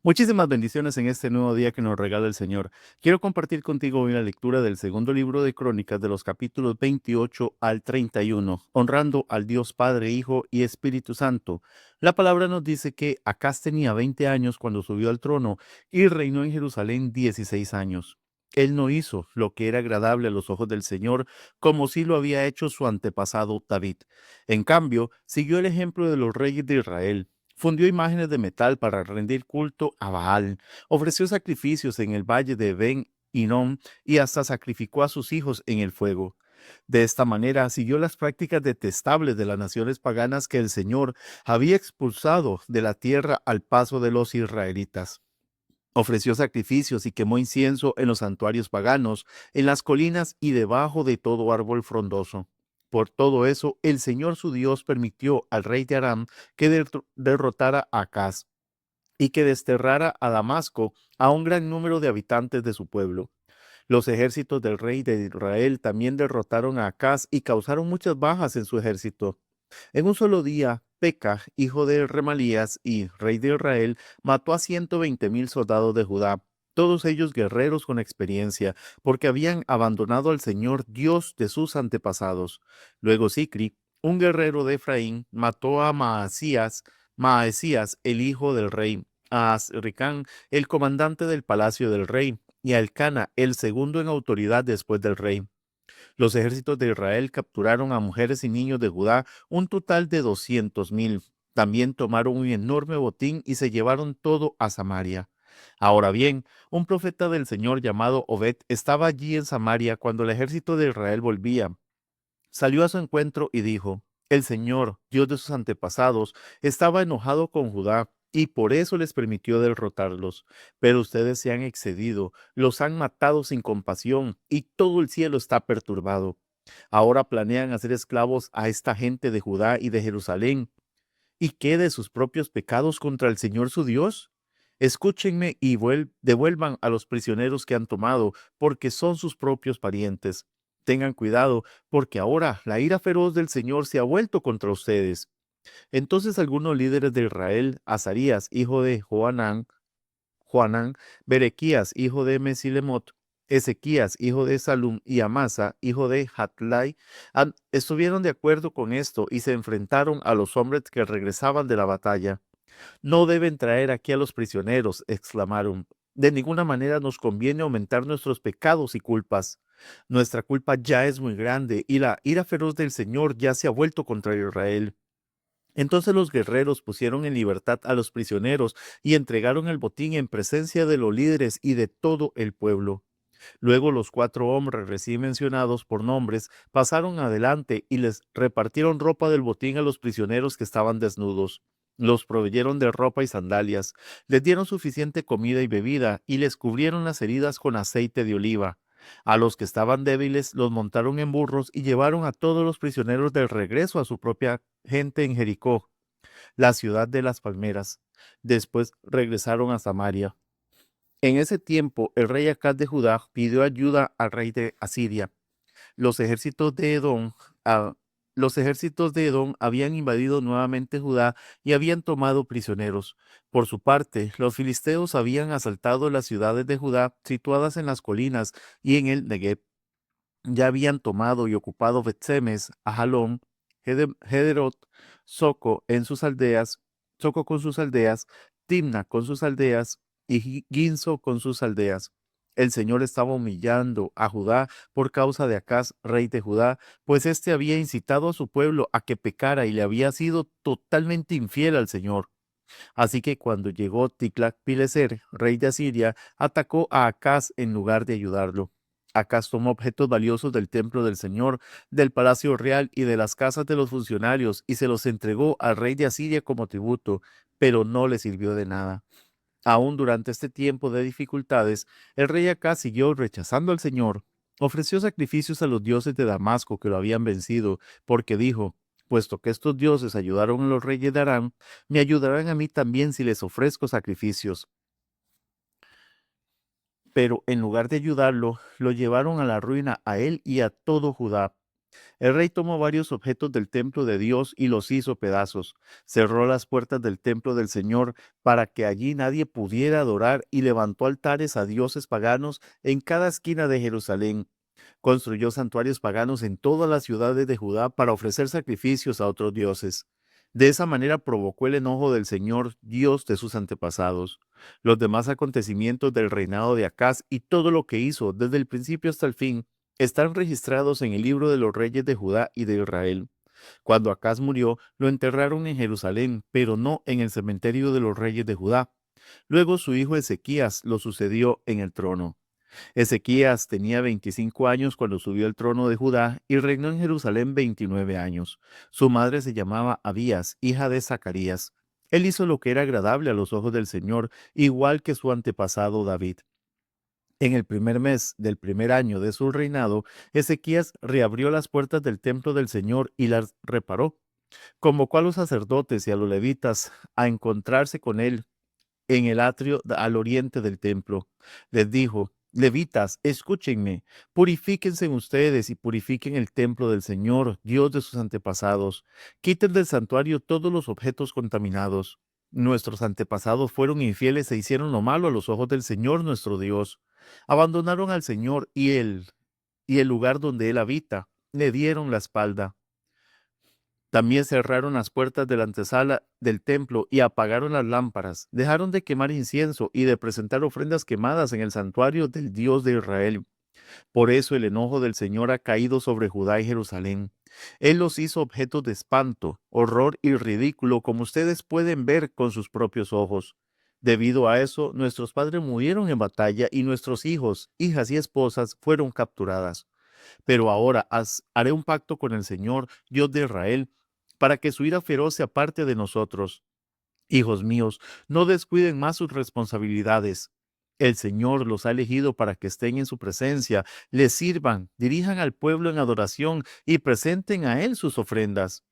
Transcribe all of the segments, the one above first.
Muchísimas bendiciones en este nuevo día que nos regala el Señor. Quiero compartir contigo hoy la lectura del segundo libro de Crónicas de los capítulos 28 al 31, honrando al Dios Padre, Hijo y Espíritu Santo. La palabra nos dice que Acaz tenía 20 años cuando subió al trono y reinó en Jerusalén 16 años. Él no hizo lo que era agradable a los ojos del Señor, como sí lo había hecho su antepasado David. En cambio, siguió el ejemplo de los reyes de Israel. Fundió imágenes de metal para rendir culto a Baal, ofreció sacrificios en el valle de Ben Hinnom y hasta sacrificó a sus hijos en el fuego. De esta manera siguió las prácticas detestables de las naciones paganas que el Señor había expulsado de la tierra al paso de los israelitas. Ofreció sacrificios y quemó incienso en los santuarios paganos, en las colinas y debajo de todo árbol frondoso. Por todo eso, el Señor su Dios permitió al rey de Aram que derrotara a Acaz y que desterrara a Damasco a un gran número de habitantes de su pueblo. Los ejércitos del rey de Israel también derrotaron a Acaz y causaron muchas bajas en su ejército. En un solo día, Peca, hijo de Remalías y rey de Israel, mató a 120,000 soldados de Judá, todos ellos guerreros con experiencia, porque habían abandonado al Señor Dios de sus antepasados. Luego Sicri, un guerrero de Efraín, mató a Maasías, el hijo del rey, a Azricán, el comandante del palacio del rey, y a Elcana, el segundo en autoridad después del rey. Los ejércitos de Israel capturaron a mujeres y niños de Judá, un total de 200,000. También tomaron un enorme botín y se llevaron todo a Samaria. Ahora bien, un profeta del Señor llamado Obed estaba allí en Samaria cuando el ejército de Israel volvía. Salió a su encuentro y dijo: El Señor, Dios de sus antepasados, estaba enojado con Judá y por eso les permitió derrotarlos. Pero ustedes se han excedido, los han matado sin compasión y todo el cielo está perturbado. Ahora planean hacer esclavos a esta gente de Judá y de Jerusalén. ¿Y qué de sus propios pecados contra el Señor su Dios? Escúchenme y devuelvan a los prisioneros que han tomado, porque son sus propios parientes. Tengan cuidado, porque ahora la ira feroz del Señor se ha vuelto contra ustedes. Entonces algunos líderes de Israel, Azarías, hijo de Joanán, Berequías, hijo de Mesilemot, Ezequías, hijo de Salum, y Amasa, hijo de Hatlai, estuvieron de acuerdo con esto y se enfrentaron a los hombres que regresaban de la batalla. No deben traer aquí a los prisioneros, exclamaron. De ninguna manera nos conviene aumentar nuestros pecados y culpas. Nuestra culpa ya es muy grande y la ira feroz del Señor ya se ha vuelto contra Israel. Entonces los guerreros pusieron en libertad a los prisioneros y entregaron el botín en presencia de los líderes y de todo el pueblo. Luego los 4 hombres recién mencionados por nombres pasaron adelante y les repartieron ropa del botín a los prisioneros que estaban desnudos. Los proveyeron de ropa y sandalias, les dieron suficiente comida y bebida y les cubrieron las heridas con aceite de oliva. A los que estaban débiles los montaron en burros y llevaron a todos los prisioneros de regreso a su propia gente en Jericó, la ciudad de las palmeras. Después regresaron a Samaria. En ese tiempo, el rey Acaz de Judá pidió ayuda al rey de Asiria. Los ejércitos de Edom, ah, los ejércitos de Edom habían invadido nuevamente Judá y habían tomado prisioneros. Por su parte, los filisteos habían asaltado las ciudades de Judá situadas en las colinas y en el Negev. Ya habían tomado y ocupado Bet-Semes, Ajalón, Gederot, Soco en sus aldeas, Soco con sus aldeas, Timna con sus aldeas y Ginzo con sus aldeas. El Señor estaba humillando a Judá por causa de Acaz, rey de Judá, pues éste había incitado a su pueblo a que pecara y le había sido totalmente infiel al Señor. Así que cuando llegó Tiglat-Pileser, rey de Asiria, atacó a Acaz en lugar de ayudarlo. Acaz tomó objetos valiosos del templo del Señor, del palacio real y de las casas de los funcionarios y se los entregó al rey de Asiria como tributo, pero no le sirvió de nada. Aún durante este tiempo de dificultades, el rey Acaz siguió rechazando al Señor. Ofreció sacrificios a los dioses de Damasco que lo habían vencido, porque dijo: puesto que estos dioses ayudaron a los reyes de Aram, me ayudarán a mí también si les ofrezco sacrificios. Pero en lugar de ayudarlo, lo llevaron a la ruina a él y a todo Judá. El rey tomó varios objetos del templo de Dios y los hizo pedazos. Cerró las puertas del templo del Señor para que allí nadie pudiera adorar y levantó altares a dioses paganos en cada esquina de Jerusalén. Construyó santuarios paganos en todas las ciudades de Judá para ofrecer sacrificios a otros dioses. De esa manera provocó el enojo del Señor, Dios de sus antepasados. Los demás acontecimientos del reinado de Acaz y todo lo que hizo desde el principio hasta el fin están registrados en el libro de los reyes de Judá y de Israel. Cuando Acaz murió, lo enterraron en Jerusalén, pero no en el cementerio de los reyes de Judá. Luego su hijo Ezequías lo sucedió en el trono. Ezequías tenía 25 años cuando subió al trono de Judá y reinó en Jerusalén 29 años. Su madre se llamaba Abías, hija de Zacarías. Él hizo lo que era agradable a los ojos del Señor, igual que su antepasado David. En el primer mes del primer año de su reinado, Ezequías reabrió las puertas del templo del Señor y las reparó. Convocó a los sacerdotes y a los levitas a encontrarse con él en el atrio al oriente del templo. Les dijo: Levitas, escúchenme, purifíquense ustedes y purifiquen el templo del Señor, Dios de sus antepasados. Quiten del santuario todos los objetos contaminados. Nuestros antepasados fueron infieles e hicieron lo malo a los ojos del Señor nuestro Dios. Abandonaron al Señor y el lugar donde Él habita. Le dieron la espalda. También cerraron las puertas de la antesala del templo y apagaron las lámparas. Dejaron de quemar incienso y de presentar ofrendas quemadas en el santuario del Dios de Israel. Por eso el enojo del Señor ha caído sobre Judá y Jerusalén. Él los hizo objetos de espanto, horror y ridículo, como ustedes pueden ver con sus propios ojos. Debido a eso, nuestros padres murieron en batalla y nuestros hijos, hijas y esposas fueron capturadas. Pero ahora haré un pacto con el Señor, Dios de Israel, para que su ira feroz se aparte de nosotros. Hijos míos, no descuiden más sus responsabilidades. El Señor los ha elegido para que estén en su presencia, les sirvan, dirijan al pueblo en adoración y presenten a Él sus ofrendas.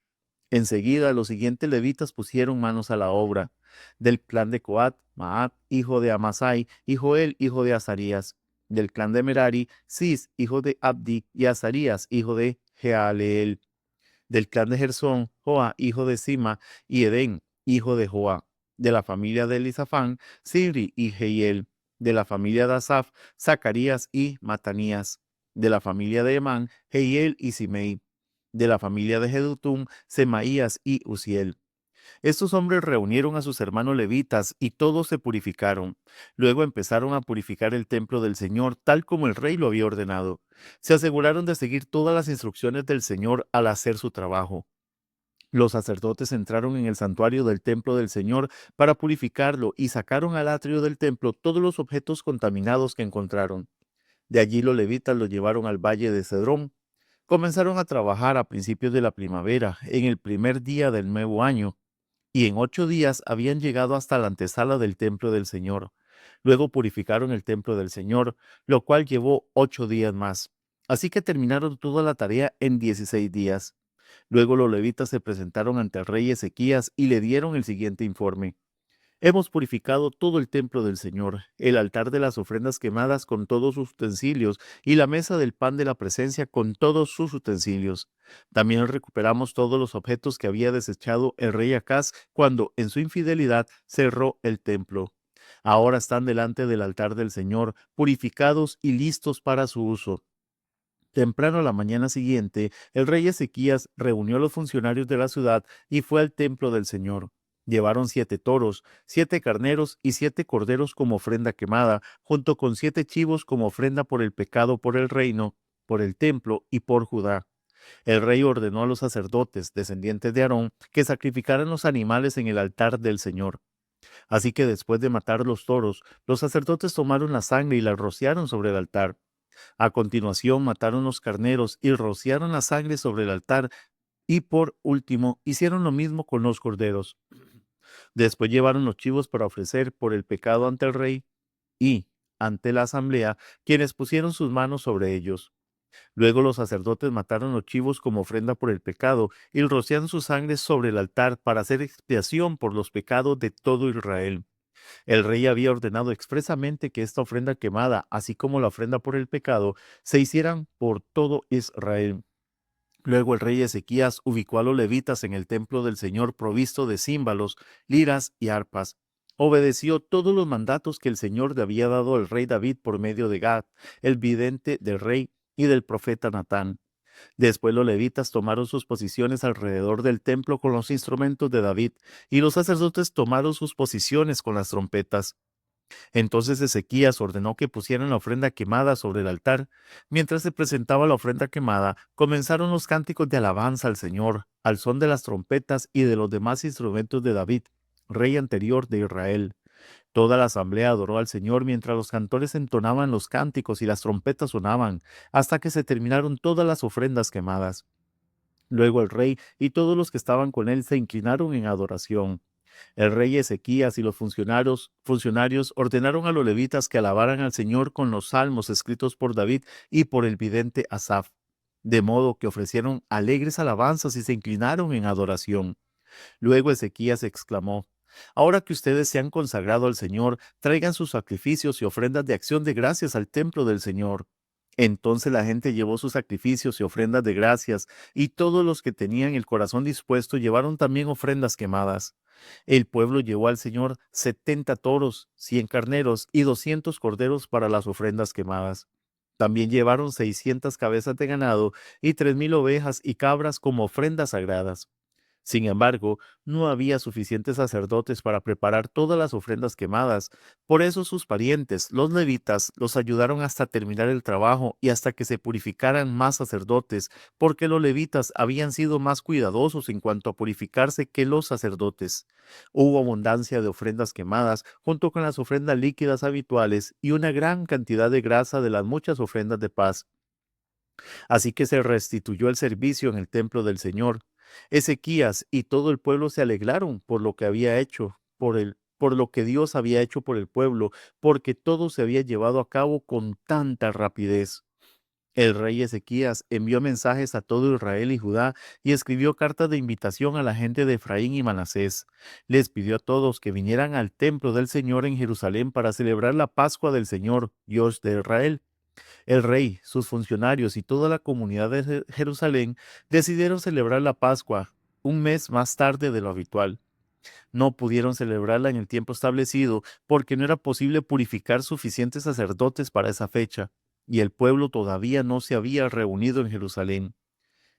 Enseguida los siguientes levitas pusieron manos a la obra. Del clan de Coat, Maat, hijo de Amasai, y Joel, hijo de Azarías. Del clan de Merari, Cis, hijo de Abdi, y Azarías, hijo de Jealeel. Del clan de Gersón, Joa, hijo de Sima, y Edén, hijo de Joa. De la familia de Elisafán, Siri y Jehiel. De la familia de Asaf, Zacarías y Matanías. De la familia de Emán, Jehiel y Simei. De la familia de Jedutum, Semaías y Uziel. Estos hombres reunieron a sus hermanos levitas y todos se purificaron. Luego empezaron a purificar el templo del Señor, tal como el rey lo había ordenado. Se aseguraron de seguir todas las instrucciones del Señor al hacer su trabajo. Los sacerdotes entraron en el santuario del templo del Señor para purificarlo y sacaron al atrio del templo todos los objetos contaminados que encontraron. De allí los levitas los llevaron al valle de Cedrón. Comenzaron a trabajar a principios de la primavera, en el primer día del nuevo año, y en 8 días habían llegado hasta la antesala del templo del Señor. Luego purificaron el templo del Señor, lo cual llevó 8 días más. Así que terminaron toda la tarea en 16 días. Luego los levitas se presentaron ante el rey Ezequías y le dieron el siguiente informe. Hemos purificado todo el templo del Señor, el altar de las ofrendas quemadas con todos sus utensilios y la mesa del pan de la presencia con todos sus utensilios. También recuperamos todos los objetos que había desechado el rey Acaz cuando, en su infidelidad, cerró el templo. Ahora están delante del altar del Señor, purificados y listos para su uso. Temprano a la mañana siguiente, el rey Ezequías reunió a los funcionarios de la ciudad y fue al templo del Señor. Llevaron 7 toros, 7 carneros y 7 corderos como ofrenda quemada, junto con 7 chivos como ofrenda por el pecado por el reino, por el templo y por Judá. El rey ordenó a los sacerdotes, descendientes de Aarón, que sacrificaran los animales en el altar del Señor. Así que después de matar los toros, los sacerdotes tomaron la sangre y la rociaron sobre el altar. A continuación mataron los carneros y rociaron la sangre sobre el altar y por último hicieron lo mismo con los corderos. Después llevaron los chivos para ofrecer por el pecado ante el rey y ante la asamblea, quienes pusieron sus manos sobre ellos. Luego los sacerdotes mataron los chivos como ofrenda por el pecado y rociaron su sangre sobre el altar para hacer expiación por los pecados de todo Israel. El rey había ordenado expresamente que esta ofrenda quemada, así como la ofrenda por el pecado, se hicieran por todo Israel. Luego el rey Ezequías ubicó a los levitas en el templo del Señor provisto de címbalos, liras y arpas. Obedeció todos los mandatos que el Señor le había dado al rey David por medio de Gad, el vidente del rey, y del profeta Natán. Después los levitas tomaron sus posiciones alrededor del templo con los instrumentos de David, y los sacerdotes tomaron sus posiciones con las trompetas. Entonces Ezequías ordenó que pusieran la ofrenda quemada sobre el altar. Mientras se presentaba la ofrenda quemada, comenzaron los cánticos de alabanza al Señor, al son de las trompetas y de los demás instrumentos de David, rey anterior de Israel. Toda la asamblea adoró al Señor mientras los cantores entonaban los cánticos y las trompetas sonaban, hasta que se terminaron todas las ofrendas quemadas. Luego el rey y todos los que estaban con él se inclinaron en adoración. El rey Ezequías y los funcionarios ordenaron a los levitas que alabaran al Señor con los salmos escritos por David y por el vidente Asaf, de modo que ofrecieron alegres alabanzas y se inclinaron en adoración. Luego Ezequías exclamó: Ahora que ustedes se han consagrado al Señor, traigan sus sacrificios y ofrendas de acción de gracias al templo del Señor. Entonces la gente llevó sus sacrificios y ofrendas de gracias, y todos los que tenían el corazón dispuesto llevaron también ofrendas quemadas. El pueblo llevó al Señor 70 toros, 100 carneros y 200 corderos para las ofrendas quemadas. También llevaron 600 cabezas de ganado y 3000 ovejas y cabras como ofrendas sagradas. Sin embargo, no había suficientes sacerdotes para preparar todas las ofrendas quemadas. Por eso sus parientes, los levitas, los ayudaron hasta terminar el trabajo y hasta que se purificaran más sacerdotes, porque los levitas habían sido más cuidadosos en cuanto a purificarse que los sacerdotes. Hubo abundancia de ofrendas quemadas, junto con las ofrendas líquidas habituales y una gran cantidad de grasa de las muchas ofrendas de paz. Así que se restituyó el servicio en el templo del Señor. Ezequías y todo el pueblo se alegraron por lo que había hecho, por lo que Dios había hecho por el pueblo, porque todo se había llevado a cabo con tanta rapidez. El rey Ezequías envió mensajes a todo Israel y Judá y escribió cartas de invitación a la gente de Efraín y Manasés. Les pidió a todos que vinieran al templo del Señor en Jerusalén para celebrar la Pascua del Señor, Dios de Israel. El rey, sus funcionarios y toda la comunidad de Jerusalén decidieron celebrar la Pascua un mes más tarde de lo habitual. No pudieron celebrarla en el tiempo establecido porque no era posible purificar suficientes sacerdotes para esa fecha, y el pueblo todavía no se había reunido en Jerusalén.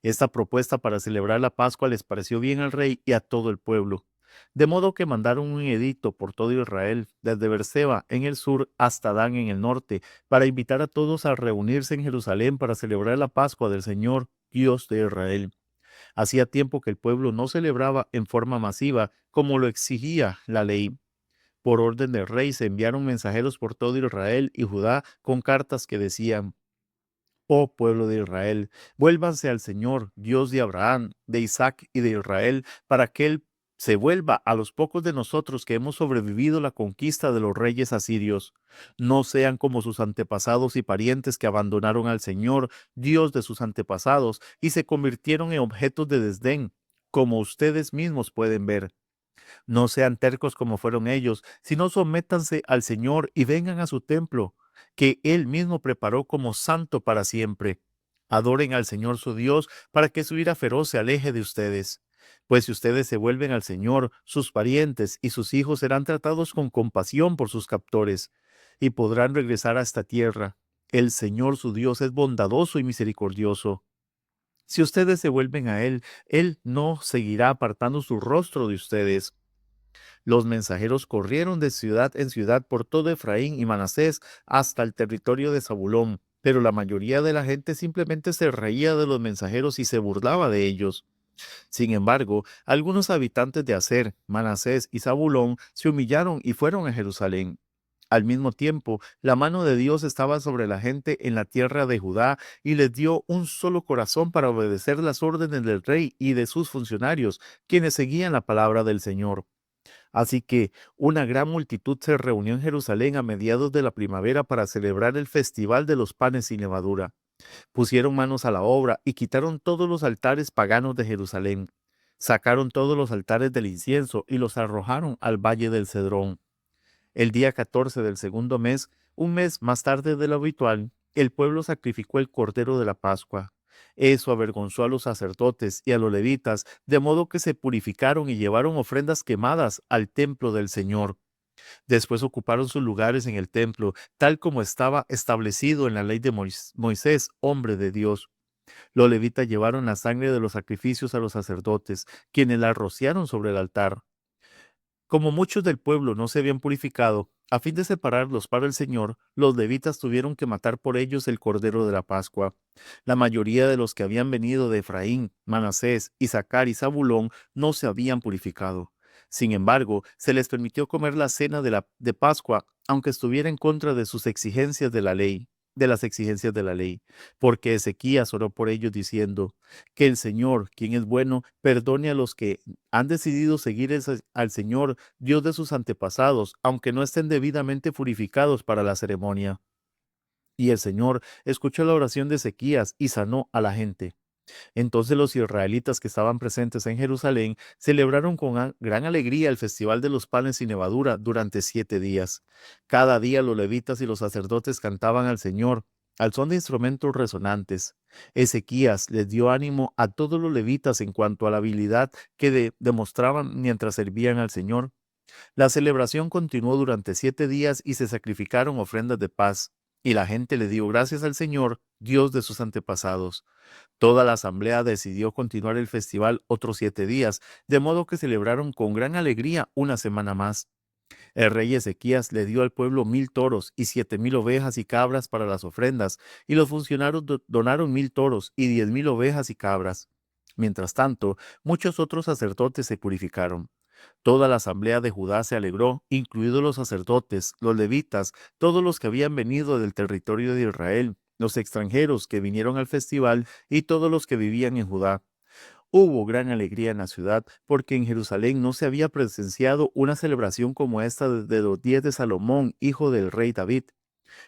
Esta propuesta para celebrar la Pascua les pareció bien al rey y a todo el pueblo. De modo que mandaron un edicto por todo Israel, desde Berseba en el sur hasta Dan en el norte, para invitar a todos a reunirse en Jerusalén para celebrar la Pascua del Señor, Dios de Israel. Hacía tiempo que el pueblo no celebraba en forma masiva como lo exigía la ley. Por orden del rey se enviaron mensajeros por todo Israel y Judá con cartas que decían: Oh pueblo de Israel, vuélvanse al Señor, Dios de Abraham, de Isaac y de Israel, para que Él se vuelva a los pocos de nosotros que hemos sobrevivido la conquista de los reyes asirios. No sean como sus antepasados y parientes que abandonaron al Señor, Dios de sus antepasados, y se convirtieron en objetos de desdén, como ustedes mismos pueden ver. No sean tercos como fueron ellos, sino sométanse al Señor y vengan a su templo, que Él mismo preparó como santo para siempre. Adoren al Señor su Dios para que su ira feroz se aleje de ustedes. Pues si ustedes se vuelven al Señor, sus parientes y sus hijos serán tratados con compasión por sus captores, y podrán regresar a esta tierra. El Señor su Dios es bondadoso y misericordioso. Si ustedes se vuelven a Él, Él no seguirá apartando su rostro de ustedes. Los mensajeros corrieron de ciudad en ciudad por todo Efraín y Manasés hasta el territorio de Zabulón, pero la mayoría de la gente simplemente se reía de los mensajeros y se burlaba de ellos. Sin embargo, algunos habitantes de Aser, Manasés y Zabulón se humillaron y fueron a Jerusalén. Al mismo tiempo, la mano de Dios estaba sobre la gente en la tierra de Judá y les dio un solo corazón para obedecer las órdenes del rey y de sus funcionarios, quienes seguían la palabra del Señor. Así que una gran multitud se reunió en Jerusalén a mediados de la primavera para celebrar el festival de los panes sin levadura. Pusieron manos a la obra y quitaron todos los altares paganos de Jerusalén. Sacaron todos los altares del incienso y los arrojaron al valle del Cedrón. El día 14 del segundo mes, un mes más tarde de lo habitual, el pueblo sacrificó el cordero de la Pascua. Eso avergonzó a los sacerdotes y a los levitas, de modo que se purificaron y llevaron ofrendas quemadas al templo del Señor. Después ocuparon sus lugares en el templo, tal como estaba establecido en la ley de Moisés, hombre de Dios. Los levitas llevaron la sangre de los sacrificios a los sacerdotes, quienes la rociaron sobre el altar. Como muchos del pueblo no se habían purificado, a fin de separarlos para el Señor, los levitas tuvieron que matar por ellos el cordero de la Pascua. La mayoría de los que habían venido de Efraín, Manasés, Isaacar y Zabulón no se habían purificado. Sin embargo, se les permitió comer la cena de Pascua, aunque estuviera en contra de sus exigencias de la ley, de las exigencias de la ley, porque Ezequías oró por ellos diciendo: que el Señor, quien es bueno, perdone a los que han decidido seguir al Señor, Dios de sus antepasados, aunque no estén debidamente purificados para la ceremonia. Y el Señor escuchó la oración de Ezequías y sanó a la gente. Entonces los israelitas que estaban presentes en Jerusalén celebraron con gran alegría el festival de los panes sin levadura durante 7 días. Cada día los levitas y los sacerdotes cantaban al Señor al son de instrumentos resonantes. Ezequías les dio ánimo a todos los levitas en cuanto a la habilidad que demostraban mientras servían al Señor. La celebración continuó durante 7 días y se sacrificaron ofrendas de paz. Y la gente le dio gracias al Señor, Dios de sus antepasados. Toda la asamblea decidió continuar el festival otros 7 días, de modo que celebraron con gran alegría una semana más. El rey Ezequías le dio al pueblo 1000 toros y 7000 ovejas y cabras para las ofrendas, y los funcionarios donaron 1000 toros y 10000 ovejas y cabras. Mientras tanto, muchos otros sacerdotes se purificaron. Toda la asamblea de Judá se alegró, incluidos los sacerdotes, los levitas, todos los que habían venido del territorio de Israel, los extranjeros que vinieron al festival y todos los que vivían en Judá. Hubo gran alegría en la ciudad, porque en Jerusalén no se había presenciado una celebración como esta desde los días de Salomón, hijo del rey David.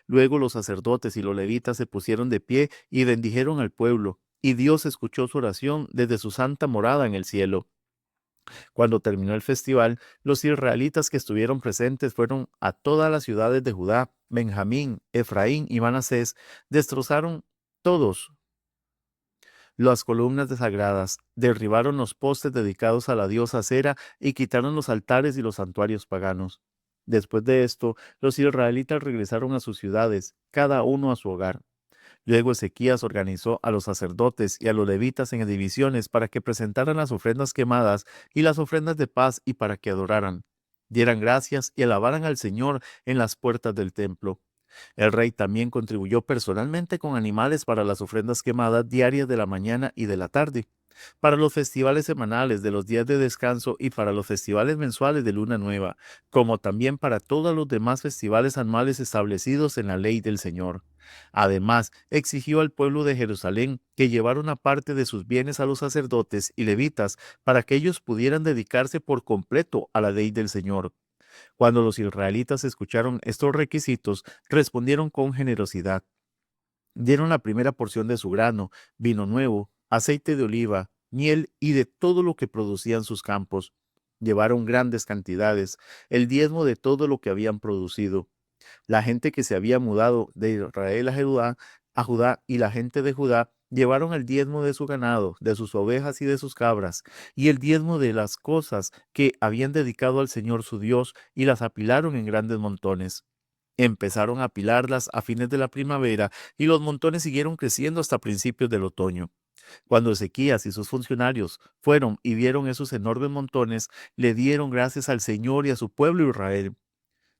Luego los sacerdotes y los levitas se pusieron de pie y bendijeron al pueblo, y Dios escuchó su oración desde su santa morada en el cielo. Cuando terminó el festival, los israelitas que estuvieron presentes fueron a todas las ciudades de Judá, Benjamín, Efraín y Manasés, destrozaron todos las columnas sagradas, derribaron los postes dedicados a la diosa Acera y quitaron los altares y los santuarios paganos. Después de esto, los israelitas regresaron a sus ciudades, cada uno a su hogar. Luego Ezequías organizó a los sacerdotes y a los levitas en divisiones para que presentaran las ofrendas quemadas y las ofrendas de paz y para que adoraran, dieran gracias y alabaran al Señor en las puertas del templo. El rey también contribuyó personalmente con animales para las ofrendas quemadas diarias de la mañana y de la tarde, para los festivales semanales de los días de descanso y para los festivales mensuales de luna nueva, como también para todos los demás festivales anuales establecidos en la ley del Señor. Además, exigió al pueblo de Jerusalén que llevara una parte de sus bienes a los sacerdotes y levitas para que ellos pudieran dedicarse por completo a la ley del Señor. Cuando los israelitas escucharon estos requisitos, respondieron con generosidad. Dieron la primera porción de su grano, vino nuevo, aceite de oliva, miel y de todo lo que producían sus campos. Llevaron grandes cantidades, el diezmo de todo lo que habían producido. La gente que se había mudado de Israel a Judá y la gente de Judá llevaron el diezmo de su ganado, de sus ovejas y de sus cabras, y el diezmo de las cosas que habían dedicado al Señor su Dios, y las apilaron en grandes montones. Empezaron a apilarlas a fines de la primavera, y los montones siguieron creciendo hasta principios del otoño. Cuando Ezequías y sus funcionarios fueron y vieron esos enormes montones, le dieron gracias al Señor y a su pueblo Israel.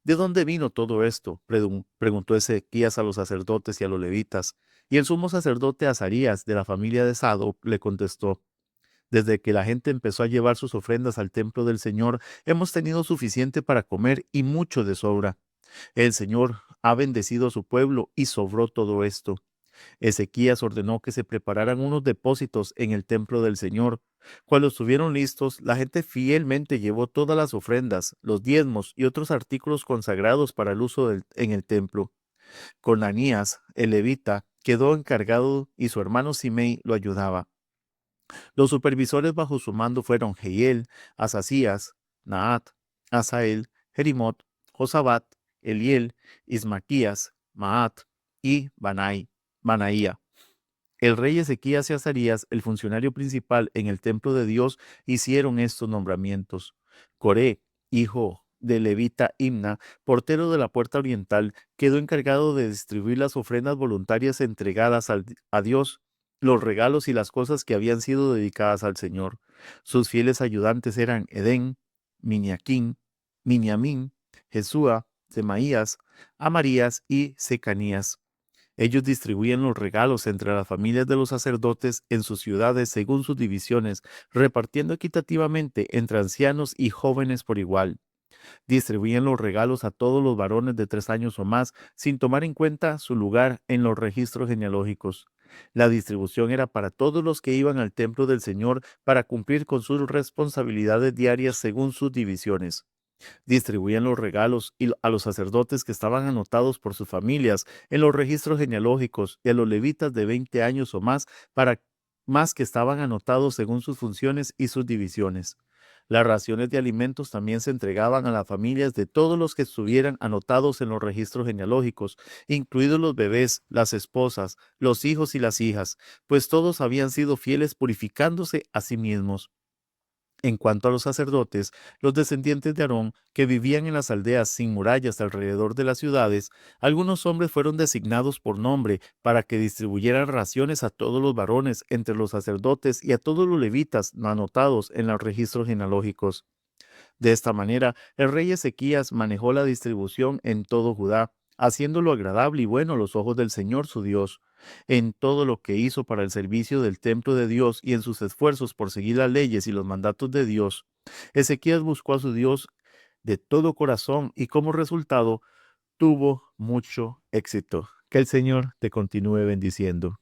¿De dónde vino todo esto? Preguntó Ezequías a los sacerdotes y a los levitas. Y el sumo sacerdote Azarías, de la familia de Sadoc, le contestó: desde que la gente empezó a llevar sus ofrendas al templo del Señor, hemos tenido suficiente para comer y mucho de sobra. El Señor ha bendecido a su pueblo y sobró todo esto. Ezequías ordenó que se prepararan unos depósitos en el templo del Señor. Cuando estuvieron listos, la gente fielmente llevó todas las ofrendas, los diezmos y otros artículos consagrados para el uso en el templo. Conanías, el levita, quedó encargado y su hermano Simei lo ayudaba. Los supervisores bajo su mando fueron Jehiel, Asasías, Naat, Asael, Jerimot, Josabat, Eliel, Ismaquías, Maat y Banaía. El rey Ezequías y Azarías, el funcionario principal en el templo de Dios, hicieron estos nombramientos. Coré, hijo de levita Imna, portero de la puerta oriental, quedó encargado de distribuir las ofrendas voluntarias entregadas a Dios, los regalos y las cosas que habían sido dedicadas al Señor. Sus fieles ayudantes eran Edén, Miniaquín, Miniamín, Jesúa, Semaías, Amarías y Secanías. Ellos distribuían los regalos entre las familias de los sacerdotes en sus ciudades según sus divisiones, repartiendo equitativamente entre ancianos y jóvenes por igual. Distribuían los regalos a todos los varones de 3 años o más, sin tomar en cuenta su lugar en los registros genealógicos. La distribución era para todos los que iban al templo del Señor para cumplir con sus responsabilidades diarias según sus divisiones. Distribuían los regalos a los sacerdotes que estaban anotados por sus familias en los registros genealógicos y a los levitas de 20 años o más para más que estaban anotados según sus funciones y sus divisiones. Las raciones de alimentos también se entregaban a las familias de todos los que estuvieran anotados en los registros genealógicos, incluidos los bebés, las esposas, los hijos y las hijas, pues todos habían sido fieles purificándose a sí mismos. En cuanto a los sacerdotes, los descendientes de Aarón, que vivían en las aldeas sin murallas alrededor de las ciudades, algunos hombres fueron designados por nombre para que distribuyeran raciones a todos los varones entre los sacerdotes y a todos los levitas no anotados en los registros genealógicos. De esta manera, el rey Ezequías manejó la distribución en todo Judá, haciéndolo agradable y bueno a los ojos del Señor su Dios. En todo lo que hizo para el servicio del templo de Dios y en sus esfuerzos por seguir las leyes y los mandatos de Dios, Ezequías buscó a su Dios de todo corazón y como resultado tuvo mucho éxito. Que el Señor te continúe bendiciendo.